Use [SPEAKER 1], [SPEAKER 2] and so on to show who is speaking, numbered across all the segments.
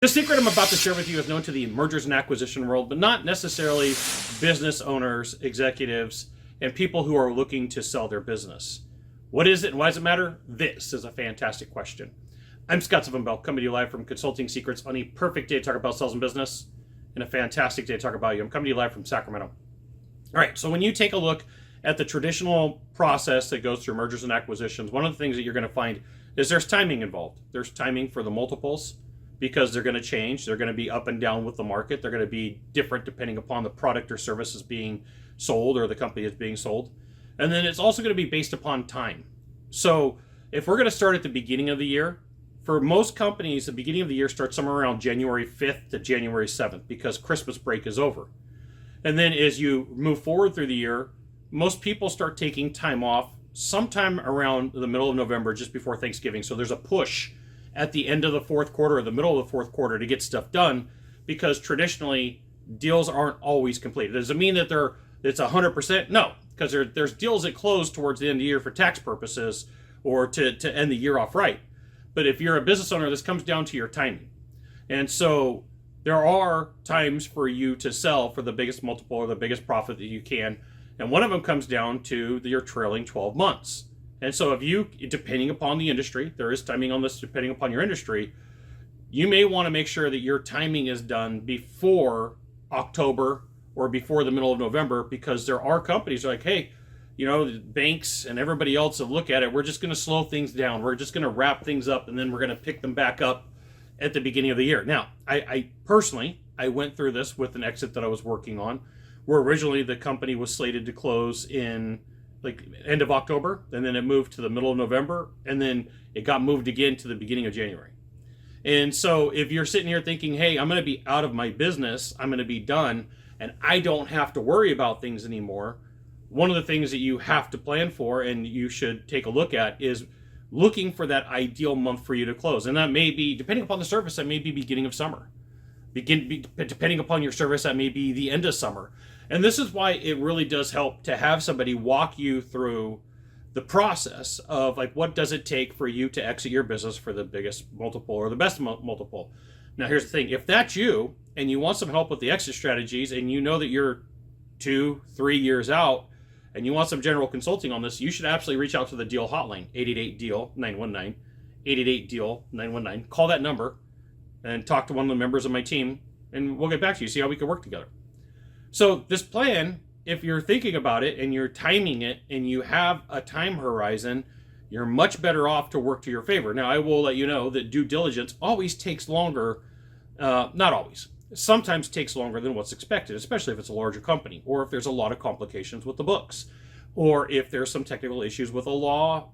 [SPEAKER 1] The secret I'm about to share with you is known to the mergers and acquisition world, but not necessarily business owners, executives, and people who are looking to sell their business. What is it and why does it matter? This is a fantastic question. I'm Scott Sylvan Bell, coming to you live from Consulting Secrets on a perfect day to talk about sales and business and a fantastic day to talk about you. I'm coming to you live from Sacramento. All right, so when you take a look at the traditional process that goes through mergers and acquisitions, one of the things that you're going to find is there's timing involved. There's timing for the multiples, because they're going to change. They're going to be up and down with the market. They're going to be different depending upon the product or services being sold or the company is being sold. And then it's also going to be based upon time. So if we're going to start at the beginning of the year, for most companies, the beginning of the year starts somewhere around January 5th to January 7th because Christmas break is over. And then as you move forward through the year, most people start taking time off sometime around the middle of November, just before Thanksgiving. So there's a push at the end of the fourth quarter or the middle of the fourth quarter to get stuff done, because traditionally deals aren't always completed. Does it mean that it's 100%? No, because there's deals that close towards the end of the year for tax purposes or to end the year off right. But if you're a business owner, this comes down to your timing. And so there are times for you to sell for the biggest multiple or the biggest profit that you can. And one of them comes down to your trailing 12 months. And so if you, depending upon the industry, there is timing on this depending upon your industry, you may want to make sure that your timing is done before October or before the middle of November, because there are companies like, hey, banks and everybody else that look at it, we're just going to slow things down. We're just going to wrap things up and then we're going to pick them back up at the beginning of the year. Now, I personally went through this with an exit that I was working on, where originally the company was slated to close in end of October, and then it moved to the middle of November, and then it got moved again to the beginning of January. And so if you're sitting here thinking, hey, I'm going to be out of my business, I'm going to be done, and I don't have to worry about things anymore, one of the things that you have to plan for and you should take a look at is looking for that ideal month for you to close. And that may be, depending upon the service, that may be beginning of summer. Depending upon your service, that may be the end of summer. And this is why it really does help to have somebody walk you through the process of what does it take for you to exit your business for the biggest multiple or the best multiple. Now, here's the thing. If that's you and you want some help with the exit strategies and you know that you're 2-3 years out and you want some general consulting on this, you should absolutely reach out to the Deal Hotline, 888-DEAL-919, 888-DEAL-919. Call that number and talk to one of the members of my team, and we'll get back to you, see how we can work together. So this plan, if you're thinking about it and you're timing it and you have a time horizon, you're much better off to work to your favor. Now, I will let you know that due diligence always takes longer, not always, sometimes takes longer than what's expected, especially if it's a larger company, or if there's a lot of complications with the books, or if there's some technical issues with a law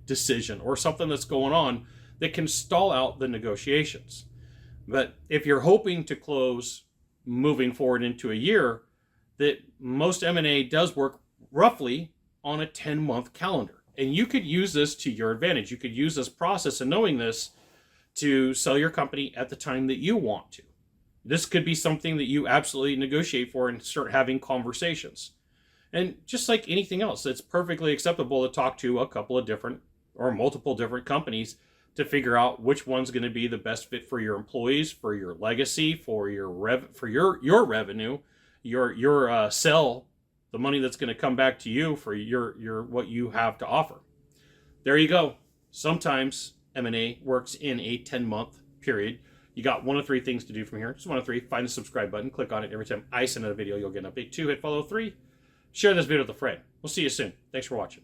[SPEAKER 1] decision or something that's going on that can stall out the negotiations. But if you're hoping to close moving forward into a year, that most M&A does work roughly on a 10-month calendar. And you could use this to your advantage. You could use this process and knowing this to sell your company at the time that you want to. This could be something that you absolutely negotiate for and start having conversations. And just like anything else, it's perfectly acceptable to talk to a couple of different or multiple different companies to figure out which one's going to be the best fit for your employees, for your legacy, for your revenue, your sell, the money that's going to come back to you for your what you have to offer. There you go. Sometimes M&A works in a 10-month period. You got one of three things to do from here. Just one of three. Find the subscribe button. Click on it. Every time I send out a video, you'll get an update. 2, hit follow. 3, share this video with a friend. We'll see you soon. Thanks for watching.